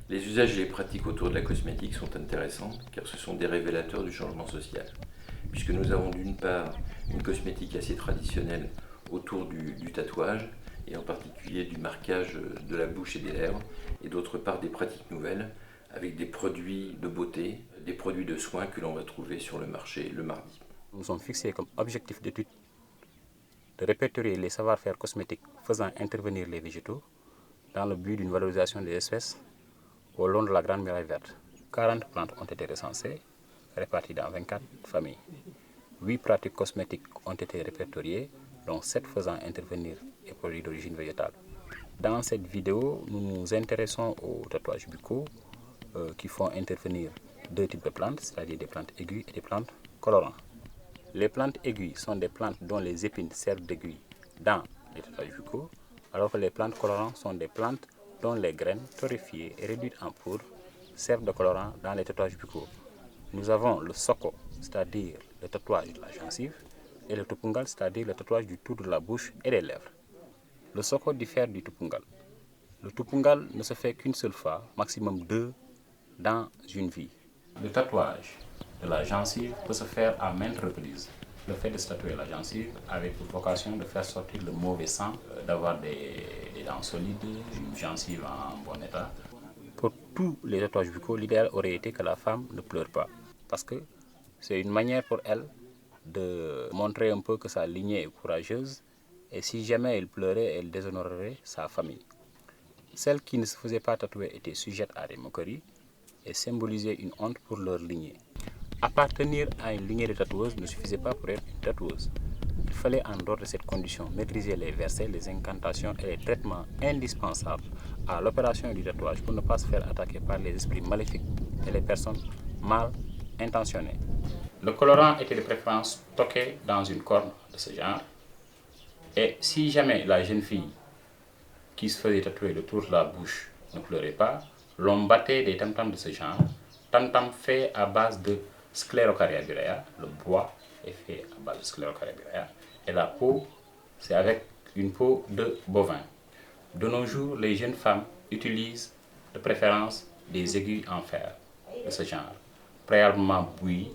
Les usages et les pratiques autour de la cosmétique sont intéressants car ce sont des révélateurs du changement social. Puisque nous avons d'une part une cosmétique assez traditionnelle autour du tatouage, et en particulier du marquage de la bouche et des lèvres, et d'autre part des pratiques nouvelles avec des produits de beauté, des produits de soins que l'on va trouver sur le marché le mardi. Nous sommes fixés comme objectif d'étude de répertorier les savoir-faire cosmétiques faisant intervenir les végétaux dans le but d'une valorisation des espèces au long de la Grande Muraille Verte. 40 plantes ont été recensées, réparties dans 24 familles. 8 pratiques cosmétiques ont été répertoriées, dont 7 faisant intervenir des produits d'origine végétale. Dans cette vidéo, nous nous intéressons aux tatouages buccaux qui font intervenir 2 types de plantes, c'est-à-dire des plantes aiguës et des plantes colorantes. Les plantes aiguës sont des plantes dont les épines servent d'aiguilles dans les tatouages buccaux, alors que les plantes colorantes sont des plantes dont les graines torréfiées et réduites en poudre servent de colorant dans les tatouages buccaux. Nous avons le soko, c'est-à-dire le tatouage de la gencive, et le tupungal, c'est-à-dire le tatouage du tour de la bouche et des lèvres. Le soko diffère du tupungal. Le tupungal ne se fait qu'une seule fois, maximum 2 dans une vie. Le tatouage de la gencive peut se faire à maintes reprises. Le fait de se tatouer la gencive avec pour vocation de faire sortir le mauvais sang, d'avoir des dents solides, une gencive en bon état. Pour tous les tatouages buccaux, l'idéal aurait été que la femme ne pleure pas, parce que c'est une manière pour elle de montrer un peu que sa lignée est courageuse, et si jamais elle pleurait, elle déshonorerait sa famille. Celles qui ne se faisaient pas tatouer étaient sujettes à des moqueries et symbolisaient une honte pour leur lignée. Appartenir à une lignée de tatoueuses ne suffisait pas pour être une tatoueuse. Il fallait, en dehors de cette condition, maîtriser les versets, les incantations et les traitements indispensables à l'opération du tatouage pour ne pas se faire attaquer par les esprits maléfiques et les personnes mal intentionnées. Le colorant était de préférence stocké dans une corne de ce genre. Et si jamais la jeune fille qui se faisait tatouer le tour de la bouche ne pleurait pas, l'on battait des tam-tams de ce genre, tam-tam fait à base de Sclerocaria burea, le bois est fait à base de Sclerocaria burea, et la peau, c'est avec une peau de bovin. De nos jours, les jeunes femmes utilisent de préférence des aiguilles en fer de ce genre, préalablement bouillies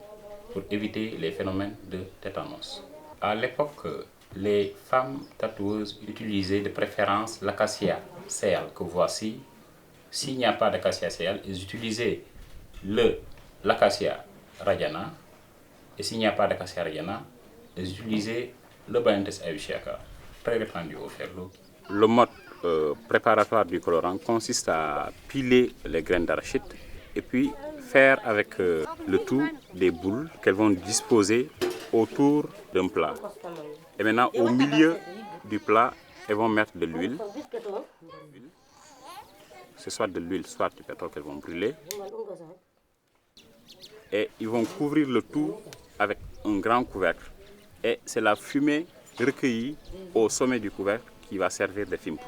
pour éviter les phénomènes de tétanos. À l'époque, les femmes tatoueuses utilisaient de préférence l'acacia céal que voici. S'il n'y a pas d'acacia céal, ils utilisaient l'acacia radiana, et s'il n'y a pas d'acacia radiana, ils utilisaient le Baianthus aewichiaca, très répandu au ferlo. Le mode préparatoire du colorant consiste à piler les graines d'arachide et puis faire avec le tout des boules qu'elles vont disposer autour d'un plat. Et maintenant, au milieu du plat, elles vont mettre de l'huile. C'est soit de l'huile, soit du pétrole qu'elles vont brûler. Et ils vont couvrir le tout avec un grand couvercle. Et c'est la fumée recueillie au sommet du couvercle qui va servir de fimp.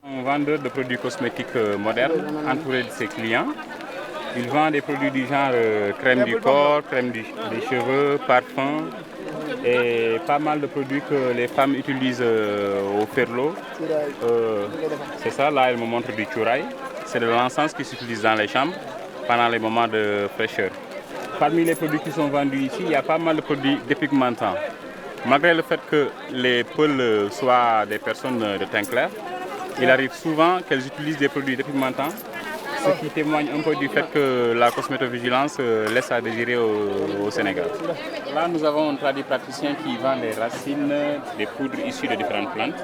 Un vendeur de produits cosmétiques modernes, entouré de ses clients. Il vend des produits du genre crème du corps, crème des cheveux, parfum et pas mal de produits que les femmes utilisent au ferlo. C'est ça, là elle me montre du churai. C'est de l'encens qui s'utilise dans les chambres pendant les moments de fraîcheur. Parmi les produits qui sont vendus ici, il y a pas mal de produits dépigmentants. Malgré le fait que les peuls soient des personnes de teint clair, il arrive souvent qu'elles utilisent des produits dépigmentants, ce qui témoigne un peu du fait que la cosmétovigilance laisse à désirer au Sénégal. Là, nous avons un tradipraticien qui vend des racines, des poudres issues de différentes plantes.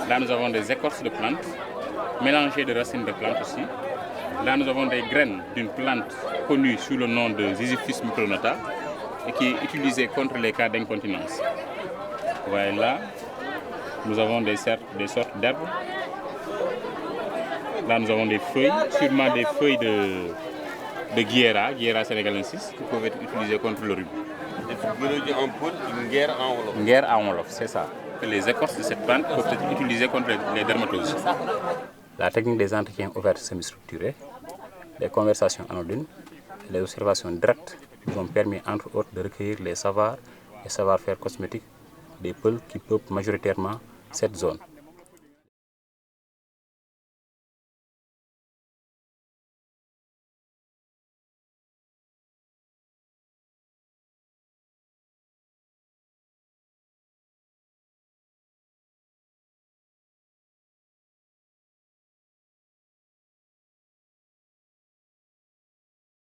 Là, nous avons des écorces de plantes, mélangées de racines de plantes aussi. Là, nous avons des graines d'une plante connue sous le nom de Ziziphus micronota et qui est utilisée contre les cas d'incontinence. Voilà, nous avons des sortes d'herbes. Là, nous avons des feuilles, sûrement des feuilles de Guiera sénégalensis, qui peuvent être utilisées contre le rhume. En poudre, une guerre en wolof. Une guerre en wolof, c'est ça. Les écorces de cette plante peuvent être utilisées contre les dermatoses. La technique des entretiens ouverts semi-structurés, les conversations anodines, les observations directes nous ont permis entre autres de recueillir les savoirs et savoir-faire cosmétiques des Peuls qui peuplent majoritairement cette zone.